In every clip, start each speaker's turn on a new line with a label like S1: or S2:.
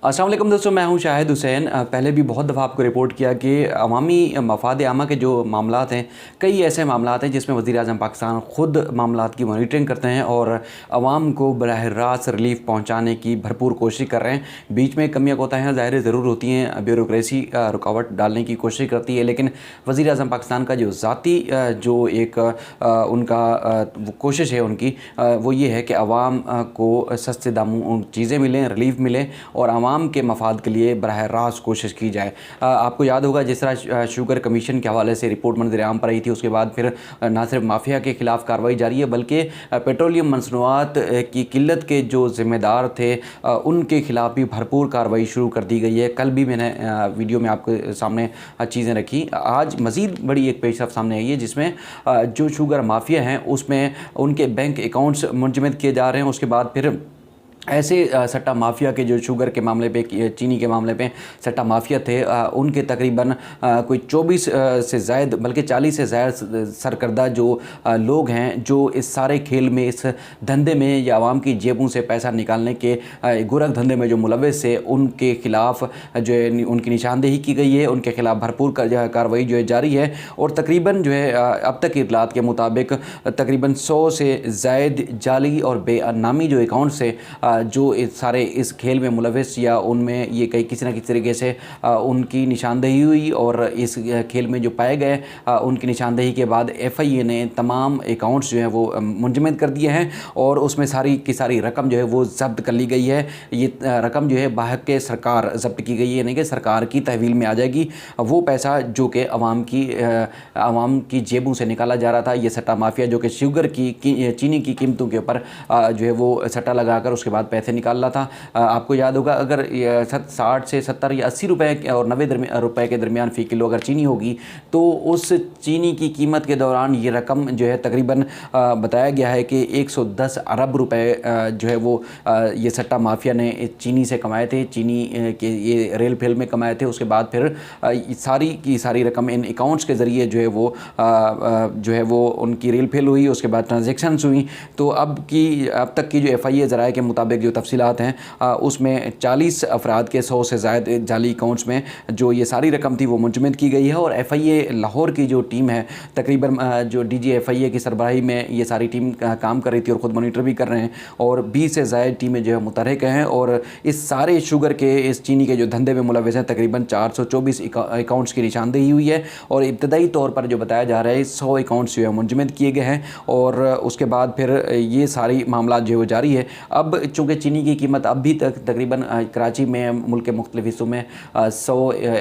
S1: अस्सलाम वालेकुम दोस्तों, मैं हूं शाहिद हुसैन। पहले भी बहुत दफ़ा आपको रिपोर्ट किया कि अवामी मफाद आमा के जो मामलात हैं, कई ऐसे मामलात हैं जिसमें वज़ीर-ए-आज़म पाकिस्तान ख़ुद मामलात की मॉनिटरिंग करते हैं और आवाम को बराह रास्त रिलीफ पहुँचाने की भरपूर कोशिश कर रहे हैं। बीच में कमियाँ कोताहियाँ ज़ाहिर ज़रूर होती हैं, ब्यूरोक्रेसी रुकावट डालने की कोशिश करती है, लेकिन वज़ीर-ए-आज़म पाकिस्तान का जो ज़ाती जो एक उनका कोशिश है उनकी, वो ये है कि आवाम को सस्ते दामों चीज़ें मिलें, रिलीफ मिले और आवाम के मफाद के लिए बराह रास्त कोशिश की जाए। आपको याद होगा जिस तरह शुगर कमीशन के हवाले से रिपोर्ट मंज़र-ए-आम पर आई थी, उसके बाद फिर ना सिर्फ माफिया के ख़िलाफ़ कार्रवाई जारी है बल्कि पेट्रोलियम मसनूआत की किल्लत के जो ज़िम्मेदार थे उनके ख़िलाफ़ भी भरपूर कार्रवाई शुरू कर दी गई है। कल भी मैंने वीडियो में आपके सामने चीज़ें रखी। आज मज़ीद बड़ी एक पेशरफ़्त सामने आई है जिसमें जो शुगर माफिया हैं उसमें उनके बैंक अकाउंट्स मुंजमद किए जा रहे हैं। उसके बाद फिर ऐसे सट्टा माफिया के जो शुगर के मामले पे, चीनी के मामले पे सट्टा माफिया थे, उनके तकरीबन कोई 24 से ज़ायद बल्कि 40 से ज़ायद सरकर्दा जो लोग हैं जो इस सारे खेल में, इस धंधे में या आवाम की जेबों से पैसा निकालने के गोरख धंधे में जो मुलव्वस है, उनके ख़िलाफ़ जो है उनकी निशानदेही की गई है। उनके ख़िलाफ़ भरपूर कार्रवाई जो है जारी है और तकरीबन जो है अब तक की इतलात के मुताबिक तकरीबन 100 से ज़ायद जाली और बेनामी जो अकाउंट्स है जो इस सारे इस खेल में मुलव्वस या उनमें ये कई किसी न किसी तरीके से उनकी निशानदेही हुई और इस खेल में जो पाए गए उनकी निशानदेही के बाद FIA ने तमाम अकाउंट्स जो है वो मुंजमद कर दिए हैं और उसमें सारी की सारी रकम जो है वो ज़ब्त कर ली गई है। ये रकम जो है बाहर के सरकार ज़ब्त की गई है, यानी कि सरकार की तहवील में आ जाएगी। वो पैसा जो कि आवाम की जेबों से निकाला जा रहा था, ये सट्टा माफिया जो कि शुगर की चीनी की कीमतों के ऊपर जो है वो सट्टा लगाकर उसके बाद पैसे निकाल रहा था। आपको याद होगा अगर 60 से 70 या 80 रुपए और 90 रुपए के दरमियान फ़ी किलो अगर चीनी होगी तो उस चीनी की कीमत के दौरान ये रकम जो है तकरीबन बताया गया है कि 110 अरब रुपए जो है वो ये सट्टा माफिया ने चीनी से कमाए थे, चीनी के ये रेल फेल में कमाए थे। उसके बाद फिर सारी की सारी रकम इन अकाउंट्स के ज़रिए जो है वो उनकी रेल फेल हुई, उसके बाद ट्रांजेक्शन्स हुई। तो अब तक की जो FIA ज़राए के मुताबिक जो तफसीलात हैं उसमें 40 अफराद के 100 से ज़ायद जाली अकाउंट्स में जो ये सारी रकम थी वो मुंजमद की गई है और FIA लाहौर की जो टीम है तकरीबन जो DG FIA की सरबराही में ये सारी टीम काम कर रही थी और ख़ुद मॉनिटर भी कर रहे हैं और 20 से ज़ायद टीमें जो है मुतहरिक हैं और इस सारे शुगर के, इस चीनी के जो धंधे में मुलव्वस हैं तकरीबन 424 अकाउंट्स की निशानदेही हुई है और इब्तदाई तौर पर जो बताया जा रहा है 100 अकाउंट्स जो है मुंजमद किए गए हैं और उसके बाद फिर ये सारी मामला जो है वो जारी है। अब चूँकि चीनी की कीमत अब भी तकरीबन कराची में मुल्क के मुख्तलिफ हिस्सों में 100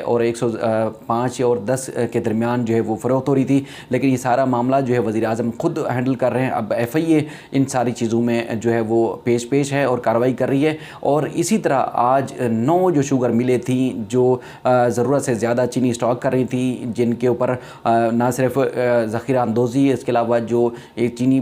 S1: और 105 और 10 के दरमियान जो है वो फ़रोख्त हो रही थी, लेकिन ये सारा मामला जो है वज़ीर-ए-आज़म ख़ुद हैंडल कर रहे हैं। अब FIA इन सारी चीज़ों में जो है वो पेश है और कार्रवाई कर रही है और इसी तरह आज 9 जो शुगर मिले थी जो ज़रूरत से ज़्यादा चीनी स्टॉक कर रही थी, जिनके ऊपर ना सिर्फ ज़ख़ीरा अंदोज़ी, इसके अलावा जो एक चीनी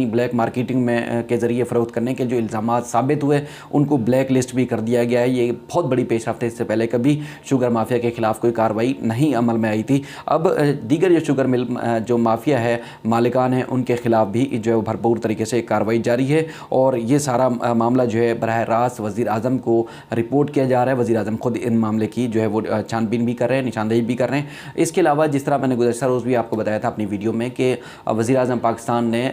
S1: ब्लैक मार्केटिंग में के ज़रिए फ़रोख्त करने के जो इल्ज़ामात साबित हुए उनको ब्लैक लिस्ट भी कर दिया गया है। ये बहुत बड़ी पेशरफ्त है, इससे पहले कभी शुगर माफिया के ख़िलाफ़ कोई कार्रवाई नहीं अमल में आई थी। अब दीगर जो शुगर मिल जो माफिया है, मालिकान हैं, उनके ख़िलाफ़ भी जो है भरपूर तरीके से कार्रवाई जारी है और ये सारा मामला जो है बराह रास्त वज़ीर-ए-आज़म को रिपोर्ट किया जा रहा है। वज़ीर-ए-आज़म ख़ुद इन मामले की जो है वो छानबीन भी कर रहे हैं, निशानदेही भी कर रहे हैं। इसके अलावा जिस तरह मैंने गुज़श्ता रोज़ भी आपको बताया था अपनी वीडियो में कि वज़ीर-ए-आज़म पाकिस्तान ने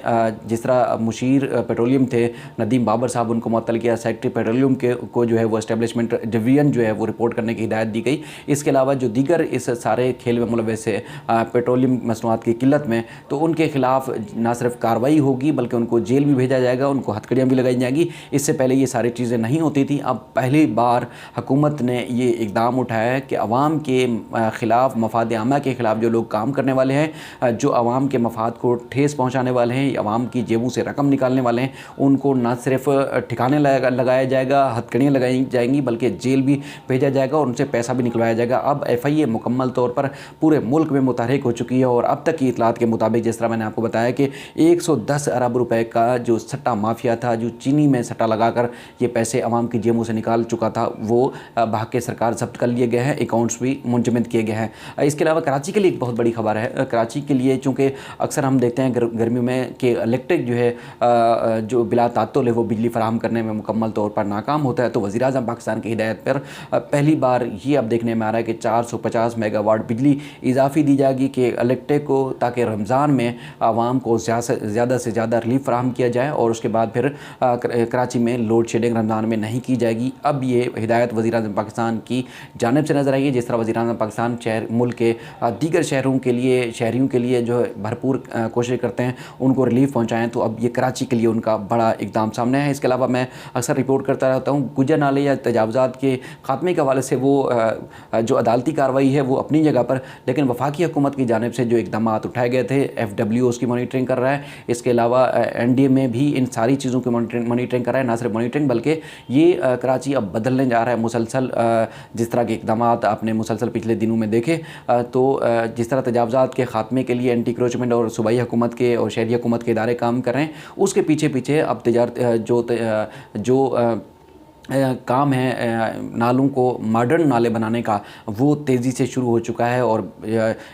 S1: जिस तरह मुशीर पेट्रोलियम थे नदीम बाबर साहब, उनको मुअत्तल किया, सेक्रेटरी पेट्रोलियम को जो है वो एस्टेब्लिशमेंट डिवीज़न जो है वो रिपोर्ट करने की हिदायत दी गई। इसके अलावा जो दीगर इस सारे खेल में मुलव्वस है पेट्रोलियम मसनूआत की किल्लत में, तो उनके ख़िलाफ़ ना सिर्फ कार्रवाई होगी बल्कि उनको जेल भी भेजा जाएगा, उनको हथकड़ियाँ भी लगाई जाएंगी। इससे पहले ये सारी चीज़ें नहीं होती थी। अब पहली बार हुकूमत ने ये इक़दाम उठाया है कि आवाम के ख़िलाफ़, मफाद आमा के ख़िलाफ़ जो लोग काम करने वाले हैं, जो आवाम के मफाद को ठेस पहुँचाने वाले हैं, आवाम की जेबों से रकम निकालने वाले हैं, उनको न सिर्फ ठिकाने लगाया जाएगा, हथकड़ियाँ लगाई जाएंगी, बल्कि जेल भी भेजा जाएगा और उनसे पैसा भी निकलवाया जाएगा। अब FIA मुकम्मल तौर पर पूरे मुल्क में मुतहरिक हो चुकी है और अब तक की इतलात के मुताबिक जिस तरह मैंने आपको बताया कि 110 अरब रुपए का जो सट्टा माफिया था, जो चीनी में सट्टा लगाकर ये पैसे आवाम की जेबों से निकाल चुका था, वो बहके सरकार जब्त कर लिए गए हैं, अकाउंट्स भी मुंजमद किए गए हैं। इसके अलावा कराची के लिए एक बहुत बड़ी खबर है। कराची के लिए चूँकि अक्सर हम देखते हैं गर्मियों में कि इलेक्ट्रिक जो है जो बिला तात्तुल है वो बिजली फराहम करने में मुकम्मल तौर पर नाकाम होता है तो वज़ीर-ए-आज़म पाकिस्तान की हिदायत पर पहली बार ये अब देखने में आ रहा है कि 450 मेगावाट बिजली इजाफी दी जाएगी कि इलेक्ट्रिक को, ताकि रमज़ान में आवाम को ज़्यादा से ज़्यादा रिलीफ फराहम किया जाए और उसके बाद फिर कराची में लोड शेडिंग रमज़ान में नहीं की जाएगी। अब ये हिदायत वज़ीर-ए-आज़म पाकिस्तान की जानिब से नज़र आई है। जिस तरह वज़ीर-ए-आज़म पाकिस्तान मुल्क के दीगर शहरों के लिए, शहरियों के लिए जो है भरपूर कोशिश करते हैं उनको रिलीफ पहुँचाएँ, तो अब ये कराची के लिए उनका बड़ा इक़दाम सामने है। इसके अलावा मैं अक्सर रिपोर्ट करता रहता हूँ, गुज्जर नाले या तजावुज़ात के ख़ात्मे के हवाले से वो जो अदालती कार्रवाई है वो अपनी जगह पर, लेकिन वफाकी हुकूमत की जानिब से जो इक़दाम उठाए गए थे, FW उसकी मॉनिटरिंग कर रहा है। इसके अलावा NDMA भी इन सारी चीज़ों की मॉनिटरिंग कर रहा है। ना सिर्फ मॉनिटरिंग बल्कि ये कराची अब बदलने जा रहा है मुसलसल। जिस तरह के इक़दाम आपने मुसलसल पिछले दिनों में देखे, तो जिस तरह तजावुज़ात के ख़ात्मे के लिए एंटी क्रोचमेंट और सूबाई हुकूमत के और शहरी हुकूमत के इदारे काम कर रहे हैं, उसके पीछे अब जो काम है नालों को मॉडर्न नाले बनाने का, वो तेज़ी से शुरू हो चुका है। और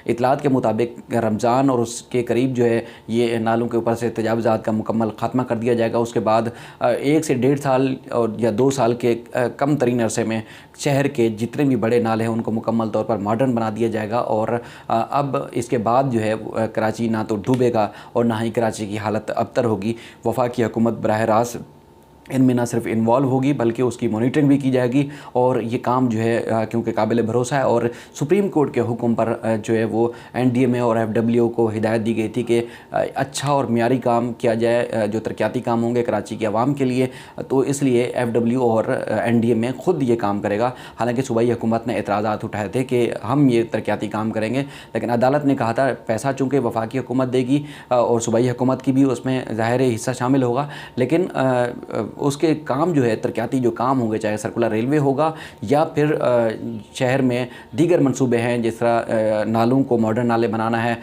S1: इतलात के मुताबिक रमज़ान और उसके करीब जो है ये नालों के ऊपर से तजावुज़ात का मुकम्मल ख़ात्मा कर दिया जाएगा। उसके बाद 1 से 1.5 साल और या 2 साल के कम तरीन अरसे में शहर के जितने भी बड़े नाले हैं उनको मुकम्मल तौर पर मॉडर्न बना दिया जाएगा। और अब इसके बाद जो है कराची ना तो डूबेगा और ना ही कराची की हालत अबतर होगी। वफाकी हुकूमत बराह रास्त इनमें ना सिर्फ इन्वॉल्व होगी बल्कि उसकी मॉनिटरिंग भी की जाएगी। और ये काम जो है क्योंकि काबिल भरोसा है और सुप्रीम कोर्ट के हुक्म पर जो है वो NDMA और FW को हिदायत दी गई थी कि अच्छा और मियारी काम किया जाए, जो तरक्याती काम होंगे कराची के अवाम के लिए, तो इसलिए FW और NDMA ख़ुद ये काम करेगा। हालांकि सूबाई हुकूमत ने एतराज़ात उठाए थे कि हम ये तरक्याती काम करेंगे, लेकिन अदालत ने कहा था पैसा चूँकि वफाकी हुकूमत देगी और सूबाई हुकूमत की भी उसमें ज़ाहिर हिस्सा शामिल होगा, लेकिन उसके काम जो है तरक्याती जो काम होंगे, चाहे सर्कुलर रेलवे होगा या फिर शहर में दीगर मंसूबे हैं, जिस तरह नालों को मॉडर्न नाले बनाना है,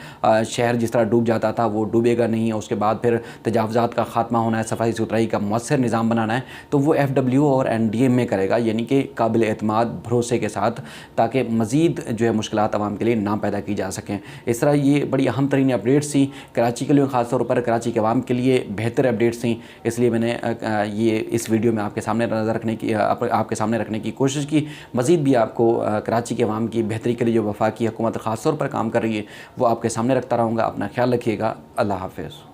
S1: शहर जिस तरह डूब जाता था वो डूबेगा नहीं, उसके बाद फिर तजावुज़ात का ख़ात्मा होना है, सफाई सुथराई का मौसर निज़ाम बनाना है, तो वो FW और NDMA करेगा, यानी कि काबिल एतमाद भरोसे के साथ, ताकि मज़ीद जो है मुश्किलात आवाम के लिए ना पैदा की जा सकें। इस तरह ये बड़ी अहम तरीन अपडेट्स थी कराची के लिए, ख़ास तौर पर कराची के अवाम के लिए बेहतर अपडेट्स थी, इसलिए मैंने ये इस वीडियो में आपके सामने नज़र रखने की आपके सामने रखने की कोशिश की। मज़ीद भी आपको कराची के अवाम की बेहतरी के लिए जो वफाकी हुकूमत ख़ास तौर पर काम कर रही है वो आपके सामने रखता रहूँगा। अपना ख्याल रखिएगा। अल्लाह हाफ़िज़।